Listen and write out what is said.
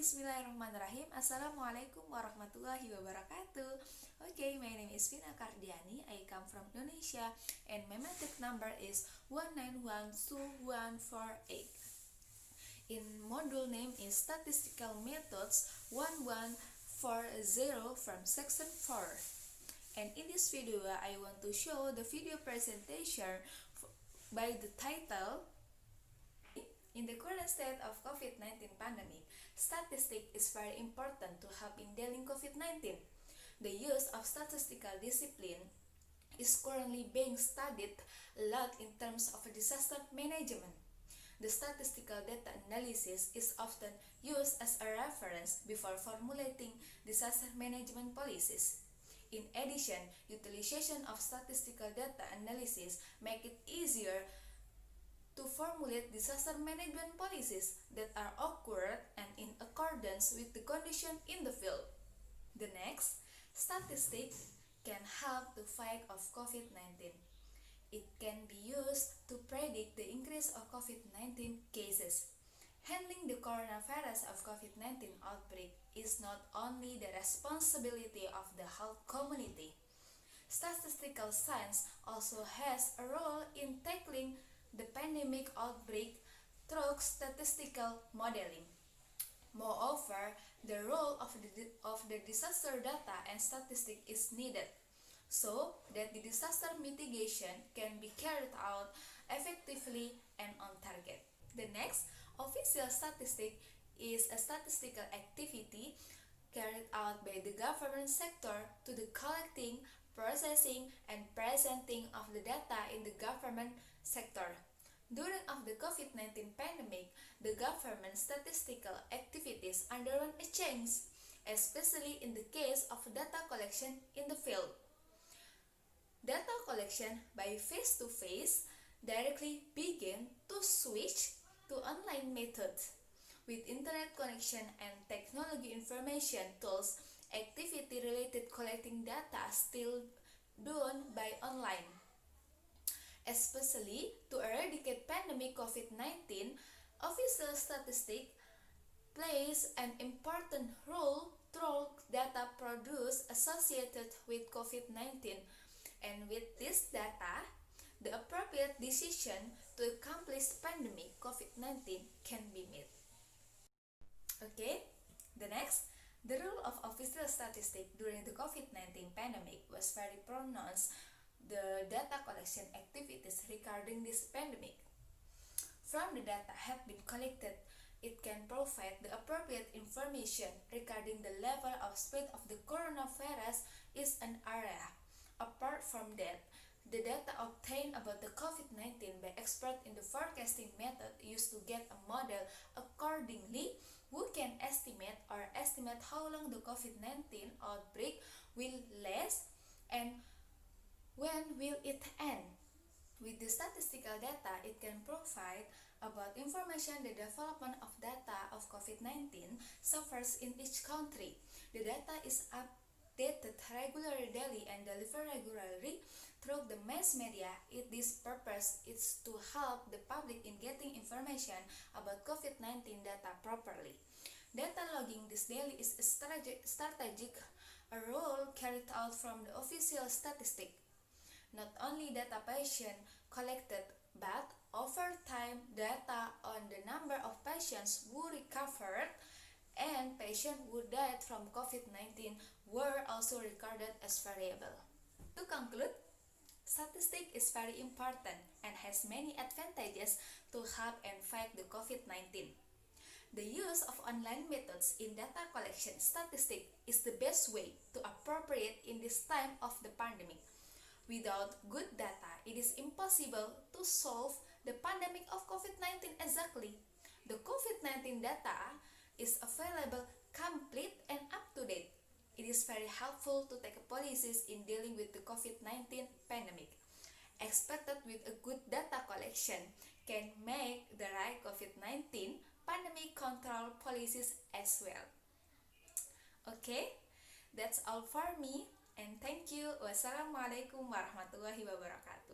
Bismillahirrahmanirrahim. Assalamualaikum warahmatullahi wabarakatuh. Okay, my name is Vina Kardiani. I come from Indonesia and my matric number is 1912148. In module name is Statistical Methods 1140 from section 4. And in this video, I want to show the video presentation by the title In the current state of COVID-19 pandemic, statistics is very important to help in dealing COVID-19. The use of statistical discipline is currently being studied a lot in terms of disaster management. The statistical data analysis is often used as a reference before formulating disaster management policies. In addition, utilization of statistical data analysis make it easier to formulate disaster management policies that are accurate and in accordance with the condition in the field. The next, statistics can help to fight off COVID-19. It can be used to predict the increase of COVID-19 cases. Handling the coronavirus of COVID-19 outbreak is not only the responsibility of the health community. Statistical science also has a role in tackling the pandemic outbreak through statistical modeling. Moreover, the role of the disaster data and statistics is needed so that the disaster mitigation can be carried out effectively and on target. The next, official statistic is a statistical activity carried out by the government sector to the collecting, processing, and presenting of the data in the government sector. During of the COVID-19 pandemic, the government statistical activities underwent a change, especially in the case of data collection in the field. Data collection by face-to-face directly began to switch to online methods. With internet connection and technology information tools, activity-related collecting data still done by online. Especially to eradicate pandemic COVID-19, official statistics plays an important role through data produced associated with COVID-19, and with this data, the appropriate decision to accomplish pandemic COVID-19 can be made. Okay, the next, the role of official statistics during the COVID-19 pandemic was very pronounced. The data collection activities regarding this pandemic. From the data have been collected, it can provide the appropriate information regarding the level of spread of the coronavirus is an area. Apart from that, the data obtained about the COVID-19 by experts in the forecasting method used to get a model accordingly who can estimate how long the COVID-19 outbreak will last and when will it end? With the statistical data, it can provide about information the development of data of COVID-19 suffers in each country. The data is updated regularly daily and delivered regularly through the mass media. This purpose is to help the public in getting information about COVID-19 data properly. Data logging this daily is a strategic role carried out from the official statistics. Not only data patient collected, but over time data on the number of patients who recovered and patients who died from COVID-19 were also recorded as variable. To conclude, statistics is very important and has many advantages to help and fight the COVID-19. The use of online methods in data collection statistics is the best way to appropriate in this time of the pandemic. Without good data, it is impossible to solve the pandemic of COVID-19 exactly. The COVID-19 data is available, complete, and up-to-date. It is very helpful to take policies in dealing with the COVID-19 pandemic. Expected with a good data collection can make the right COVID-19 pandemic control policies as well. Okay, that's all for me. And thank you. Wassalamualaikum warahmatullahi wabarakatuh.